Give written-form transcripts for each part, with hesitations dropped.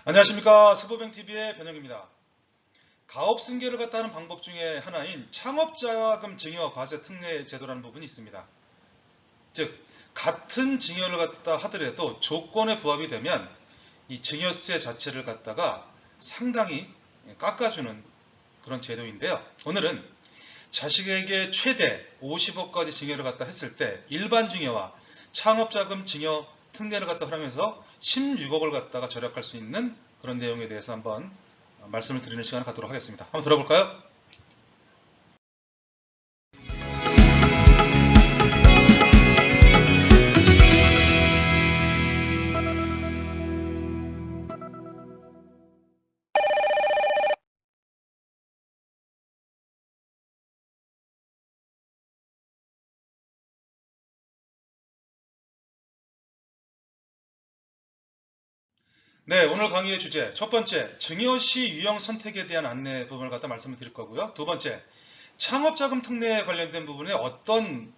안녕하십니까. 스포뱅TV의 변형입니다. 가업승계를 갖다 하는 방법 중에 하나인 창업자금 증여 과세 특례 제도라는 부분이 있습니다. 즉 같은 증여를 갖다 하더라도 조건에 부합이 되면 이 증여세 자체를 갖다가 상당히 깎아주는 그런 제도인데요. 오늘은 자식에게 최대 50억까지 증여를 갖다 했을 때 일반 증여와 창업자금 증여 특례를 갖다 활용해서 16억을 갖다가 절약할 수 있는 그런 내용에 대해서 한번 말씀을 드리는 시간을 갖도록 하겠습니다. 한번 들어볼까요? 네, 오늘 강의의 주제 첫 번째, 증여시 유형 선택에 대한 안내 부분을 갖다 말씀을 드릴 거고요. 두 번째, 창업자금 특례에 관련된 부분에 어떤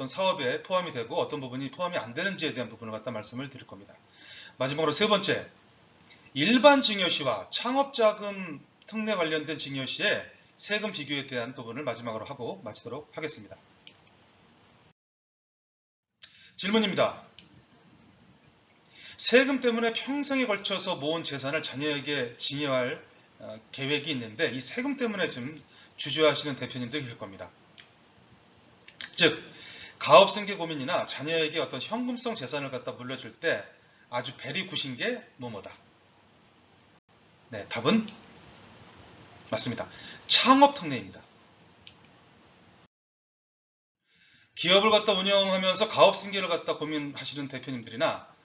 사업에 포함이 되고 어떤 부분이 포함이 안 되는지에 대한 부분을 갖다 말씀을 드릴 겁니다. 마지막으로 세 번째, 일반 증여시와 창업자금 특례 관련된 증여시의 세금 비교에 대한 부분을 마지막으로 하고 마치도록 하겠습니다. 질문입니다. 세금 때문에 평생에 걸쳐서 모은 재산을 자녀에게 증여할 계획이 있는데 이 세금 때문에 좀 주저하시는 대표님들이 계실 겁니다. 즉 가업승계 고민이나 자녀에게 어떤 현금성 재산을 갖다 물려줄 때 아주 벨이 굿인 게 뭐뭐다. 네, 답은 맞습니다. 창업특례입니다. 기업을 갖다 운영하면서 가업승계를 갖다 고민하시는 대표님들이나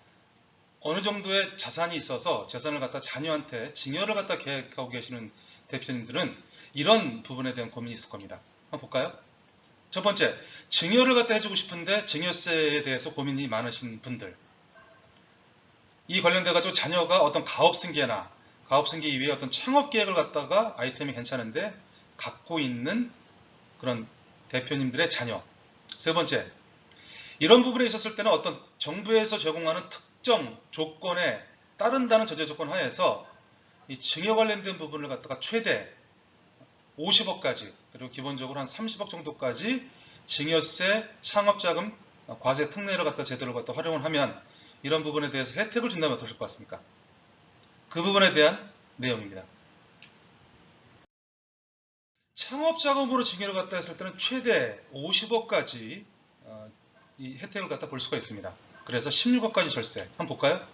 어느 정도의 자산이 있어서 재산을 갖다 자녀한테 증여를 갖다 계획하고 계시는 대표님들은 이런 부분에 대한 고민이 있을 겁니다. 한번 볼까요? 첫 번째, 증여를 갖다 해주고 싶은데 증여세에 대해서 고민이 많으신 분들. 이 관련돼 가지고 자녀가 어떤 가업승계나 가업승계 이외에 어떤 창업 계획을 갖다가 아이템이 괜찮은데 갖고 있는 그런 대표님들의 자녀. 세 번째, 이런 부분에 있었을 때는 어떤 정부에서 제공하는 특정 조건에 따른다는 전제 조건 하에서 이 증여 관련된 부분을 갖다가 최대 50억까지 그리고 기본적으로 한 30억 정도까지 증여세, 창업자금, 과세 특례를 갖다 제도를 갖다 활용을 하면 이런 부분에 대해서 혜택을 준다면 어떠실 것 같습니까? 그 부분에 대한 내용입니다. 창업자금으로 증여를 갖다 했을 때는 최대 50억까지 이 혜택을 갖다 볼 수가 있습니다. 그래서 16억까지 절세. 한번 볼까요?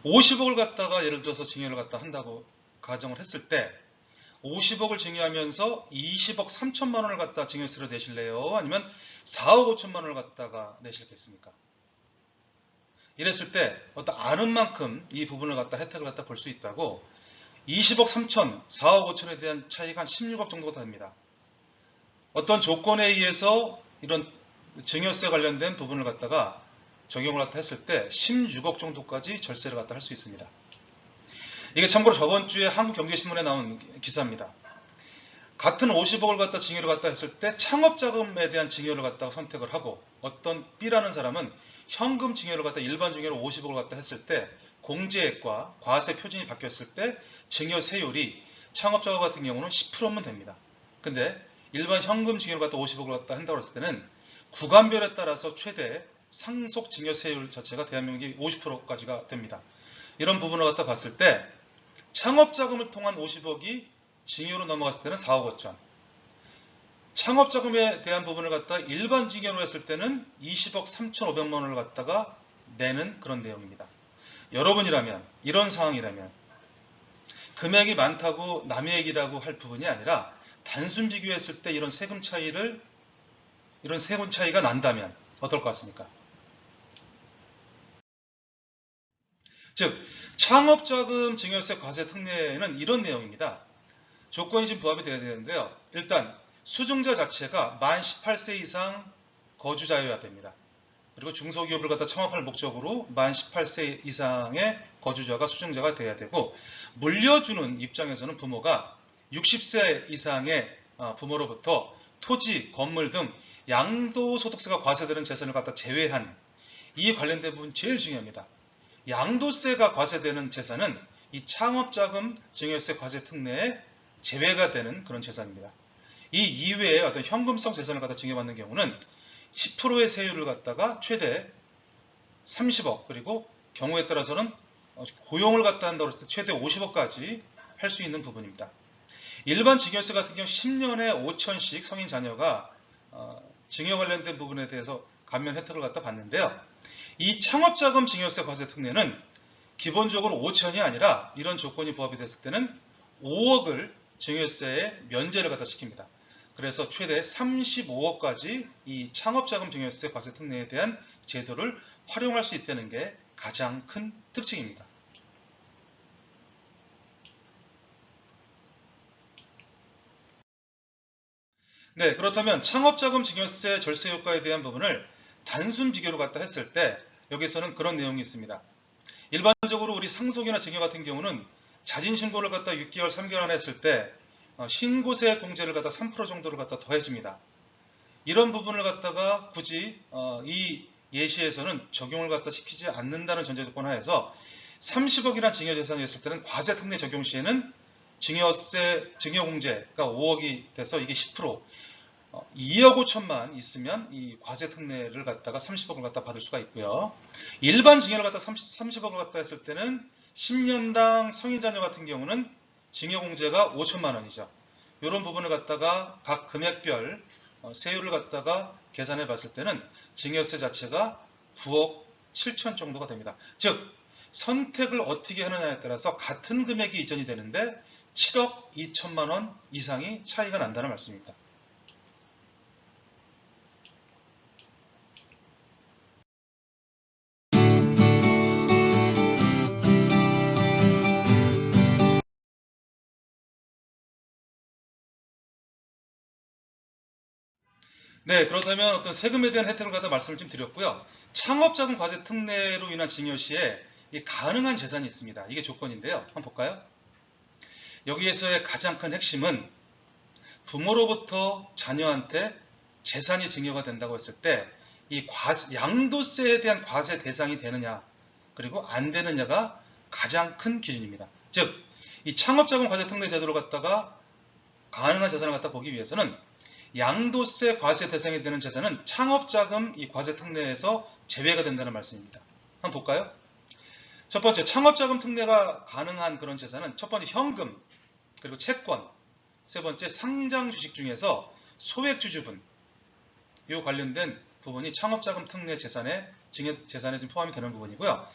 50억을 갖다가 예를 들어서 증여를 갖다 한다고 가정을 했을 때 50억을 증여하면서 20억 3천만 원을 갖다 증여세로 내실래요? 아니면 4억 5천만 원을 갖다가 내실겠습니까? 이랬을 때 어떤 아는 만큼 이 부분을 갖다 혜택을 갖다 볼 수 있다고 20억 3천, 4억 5천에 대한 차이가 한 16억 정도가 됩니다. 어떤 조건에 의해서 이런 증여세 관련된 부분을 갖다가 적용을 갖다 했을 때 16억 정도까지 절세를 갖다 할 수 있습니다. 이게 참고로 저번 주에 한국경제신문에 나온 기사입니다. 같은 50억을 갖다 증여를 갖다 했을 때 창업자금에 대한 증여를 갖다가 선택을 하고 어떤 B라는 사람은 현금 증여를 갖다 일반 증여로 50억을 갖다 했을 때 공제액과 과세 표준이 바뀌었을 때 증여세율이 창업자금 같은 경우는 10%면 됩니다. 근데 일반 현금 증여를 갖다 50억을 갖다 한다고 했을 때는 구간별에 따라서 최대 상속 증여세율 자체가 대한민국이 50%까지가 됩니다. 이런 부분을 갖다 봤을 때 창업자금을 통한 50억이 증여로 넘어갔을 때는 4억 5천, 창업자금에 대한 부분을 갖다 일반 증여로 했을 때는 20억 3,500만 원을 갖다가 내는 그런 내용입니다. 여러분이라면 이런 상황이라면 금액이 많다고 남의 얘기라고 할 부분이 아니라 단순 비교했을 때 이런 세금 차이가 난다면 어떨 것 같습니까? 즉 창업자금 증여세 과세 특례에는 이런 내용입니다. 조건이 좀 부합이 돼야 되는데요. 일단 수증자 자체가 만 18세 이상 거주자여야 됩니다. 그리고 중소기업을 갖다 창업할 목적으로 만 18세 이상의 거주자가 수증자가 돼야 되고 물려주는 입장에서는 부모가 60세 이상의 부모로부터 토지, 건물 등 양도소득세가 과세되는 재산을 갖다 제외한 이 관련된 부분 제일 중요합니다. 양도세가 과세되는 재산은 이 창업자금 증여세 과세 특례에 제외가 되는 그런 재산입니다. 이 이외에 어떤 현금성 재산을 갖다 증여받는 경우는 10%의 세율을 갖다가 최대 30억, 그리고 경우에 따라서는 고용을 갖다 한다고 했을 때 최대 50억까지 할 수 있는 부분입니다. 일반 증여세 같은 경우 10년에 5천씩 성인 자녀가 증여 관련된 부분에 대해서 감면 혜택을 갖다 받는데요. 이 창업자금 증여세 과세 특례는 기본적으로 5천이 아니라 이런 조건이 부합이 됐을 때는 5억을 증여세에 면제를 갖다 시킵니다. 그래서 최대 35억까지 이 창업자금 증여세 과세 특례에 대한 제도를 활용할 수 있다는 게 가장 큰 특징입니다. 네, 그렇다면 창업자금 증여세 절세 효과에 대한 부분을 단순 비교로 갖다 했을 때 여기서는 그런 내용이 있습니다. 일반적으로 우리 상속이나 증여 같은 경우는 자진 신고를 갖다 6개월, 3개월 안에 했을 때 신고세 공제를 갖다 3% 정도를 갖다 더해줍니다. 이런 부분을 갖다가 굳이 이 예시에서는 적용을 갖다 시키지 않는다는 전제 조건 하에서 30억이라는 증여 재산이 있을 때는 과세 특례 적용 시에는 증여 공제가 5억이 돼서 이게 10%, 2억 5천만 있으면 이 과세 특례를 갖다가 30억을 갖다 받을 수가 있고요. 일반 증여를 갖다 30억을 갖다 했을 때는 10년당 성인 자녀 같은 경우는 증여 공제가 5천만 원이죠. 이런 부분을 갖다가 각 금액별 세율을 갖다가 계산해 봤을 때는 증여세 자체가 9억 7천 정도가 됩니다. 즉 선택을 어떻게 하느냐에 따라서 같은 금액이 이전이 되는데 7억 2천만 원 이상이 차이가 난다는 말씀입니다. 네, 그렇다면 어떤 세금에 대한 혜택을 갖다 말씀을 좀 드렸고요. 창업자금 과세 특례로 인한 증여 시에 가능한 재산이 있습니다. 이게 조건인데요. 한번 볼까요? 여기에서의 가장 큰 핵심은 부모로부터 자녀한테 재산이 증여가 된다고 했을 때 이 양도세에 대한 과세 대상이 되느냐 그리고 안 되느냐가 가장 큰 기준입니다. 즉, 이 창업자금 과세 특례 제도를 갖다가 가능한 재산을 갖다 보기 위해서는 양도세 과세 대상이 되는 재산은 창업자금 이 과세 특례에서 제외가 된다는 말씀입니다. 한번 볼까요? 첫 번째, 창업자금 특례가 가능한 그런 재산은 첫 번째 현금, 그리고 채권, 세 번째 상장 주식 중에서 소액주주분, 이 관련된 부분이 창업자금 특례 재산에 증여재산에 좀 포함이 되는 부분이고요.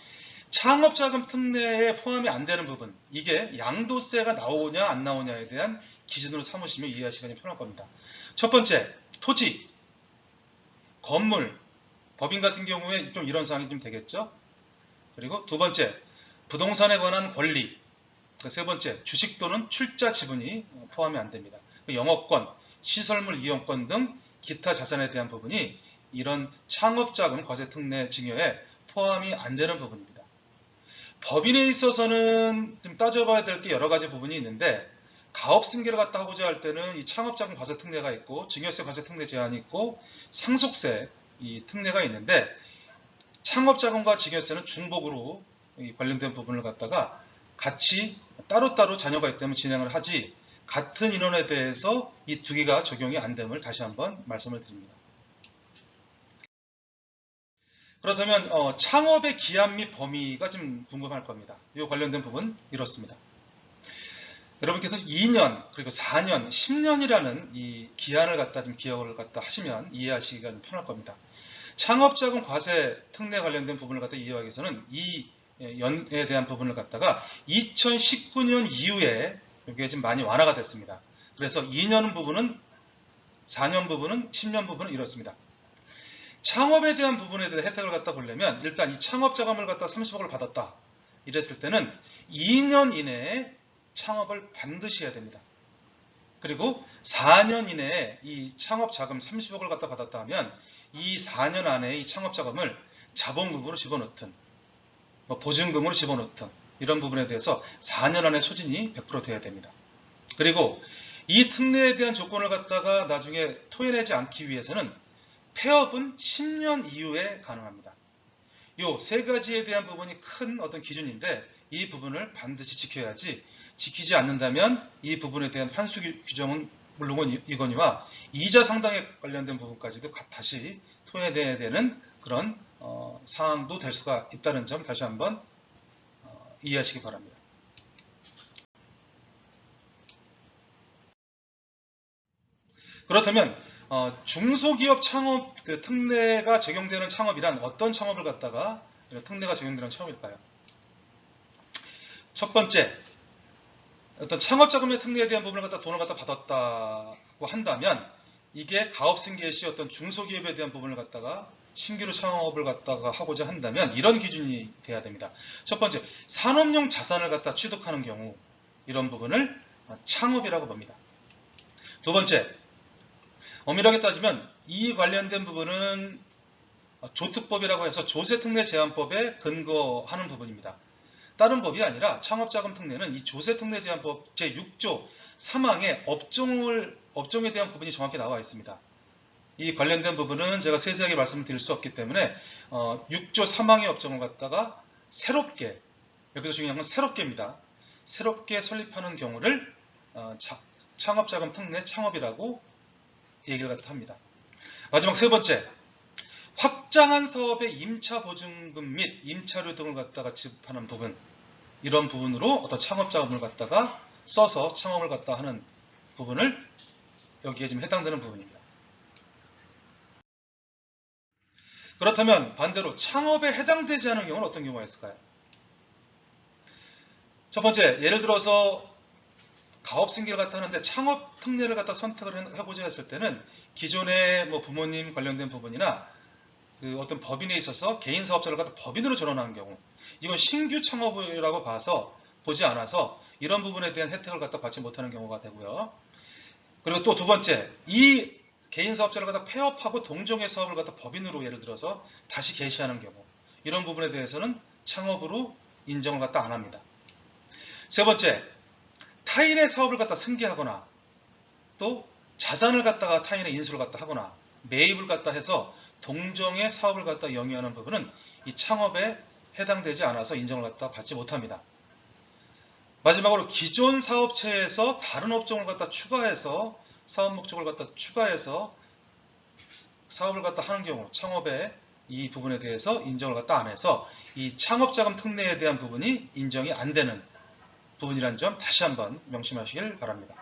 창업자금 특례에 포함이 안 되는 부분, 이게 양도세가 나오냐 안 나오냐에 대한 기준으로 삼으시면 이해하시기가 좀 편할 겁니다. 첫 번째, 토지, 건물, 법인 같은 경우에 좀 이런 사항이 좀 되겠죠. 그리고 두 번째, 부동산에 관한 권리, 세 번째, 주식 또는 출자 지분이 포함이 안 됩니다. 영업권, 시설물 이용권 등 기타 자산에 대한 부분이 이런 창업자금 과세 특례 증여에 포함이 안 되는 부분입니다. 법인에 있어서는 좀 따져봐야 될 게 여러 가지 부분이 있는데 가업 승계를 갖다 하고자 할 때는 이 창업자금 과세 특례가 있고 증여세 과세 특례 제한이 있고 상속세 이 특례가 있는데 창업자금과 증여세는 중복으로 이 관련된 부분을 갖다가 같이 따로따로 자녀가 있다면 진행을 하지 같은 인원에 대해서 이 두 개가 적용이 안 됨을 다시 한번 말씀을 드립니다. 그렇다면 창업의 기한 및 범위가 좀 궁금할 겁니다. 이 관련된 부분 이렇습니다. 여러분께서 2년 그리고 4년, 10년이라는 이 기한을 갖다 좀 기억을 갖다 하시면 이해하시기가 좀 편할 겁니다. 창업자금 과세 특례 관련된 부분을 갖다 이해하기 위해서는 이 연에 대한 부분을 갖다가 2019년 이후에 이게 좀 많이 완화가 됐습니다. 그래서 2년 부분은 4년 부분은 10년 부분은 이렇습니다. 창업에 대한 부분에 대한 혜택을 갖다 보려면 일단 이 창업자금을 갖다 30억을 받았다. 이랬을 때는 2년 이내에 창업을 반드시 해야 됩니다. 그리고 4년 이내에 이 창업자금 30억을 갖다 받았다 하면 이 4년 안에 이 창업자금을 자본금으로 집어넣든 보증금으로 집어넣든 이런 부분에 대해서 4년 안에 소진이 100% 돼야 됩니다. 그리고 이 특례에 대한 조건을 갖다가 나중에 토해내지 않기 위해서는 폐업은 10년 이후에 가능합니다. 요 세 가지에 대한 부분이 큰 어떤 기준인데 이 부분을 반드시 지켜야지 지키지 않는다면 이 부분에 대한 환수 규정은 물론이거니와 이자 상당에 관련된 부분까지도 다시 토해내야 되는 그런 상황도 될 수가 있다는 점 다시 한번 이해하시기 바랍니다. 그렇다면 중소기업 창업 특례가 적용되는 창업이란 어떤 창업을 갖다가 특례가 적용되는 창업일까요? 첫 번째, 어떤 창업자금의 특례에 대한 부분을 갖다 돈을 갖다 받았다고 한다면 이게 가업승계 시 어떤 중소기업에 대한 부분을 갖다가 신규로 창업을 갖다가 하고자 한다면 이런 기준이 돼야 됩니다. 첫 번째, 산업용 자산을 갖다 취득하는 경우 이런 부분을 창업이라고 봅니다. 두 번째, 엄밀하게 따지면 이 관련된 부분은 조특법이라고 해서 조세특례 제한법에 근거하는 부분입니다. 다른 법이 아니라 창업자금 특례는 이 조세특례 제한법 제6조 3항에 업종에 대한 부분이 정확히 나와 있습니다. 이 관련된 부분은 제가 세세하게 말씀을 드릴 수 없기 때문에 6조 3항의 업종을 갖다가 새롭게, 여기서 중요한 건 새롭게입니다. 새롭게 설립하는 경우를 창업자금 특례 창업이라고 얘기를 갖다 합니다. 마지막 세 번째, 확장한 사업의 임차 보증금 및 임차료 등을 갖다가 지급하는 부분, 이런 부분으로 어떤 창업자금을 갖다가 써서 창업을 갖다 하는 부분을 여기에 지금 해당되는 부분입니다. 그렇다면 반대로 창업에 해당되지 않은 경우는 어떤 경우가 있을까요? 첫 번째, 예를 들어서 가업승계를 갖다 하는데 창업 특례를 갖다 선택을 해보자 했을 때는 기존의 부모님 관련된 부분이나 어떤 법인에 있어서 개인 사업자를 갖다 법인으로 전환하는 경우, 이건 신규 창업이라고 보지 않아서 이런 부분에 대한 혜택을 갖다 받지 못하는 경우가 되고요. 그리고 또 두 번째, 이 개인 사업자를 갖다 폐업하고 동종의 사업을 갖다 법인으로 예를 들어서 다시 개시하는 경우, 이런 부분에 대해서는 창업으로 인정을 갖다 안 합니다. 세 번째, 타인의 사업을 갖다 승계하거나 또 자산을 갖다가 타인의 인수를 갖다 하거나 매입을 갖다 해서 동종의 사업을 갖다 영위하는 부분은 이 창업에 해당되지 않아서 인정을 갖다 받지 못합니다. 마지막으로 기존 사업체에서 다른 업종을 갖다 추가해서 사업 목적을 갖다 추가해서 사업을 갖다 하는 경우 창업에 이 부분에 대해서 인정을 갖다 안 해서 이 창업자금 특례에 대한 부분이 인정이 안 되는 부분이라는 점 다시 한번 명심하시길 바랍니다.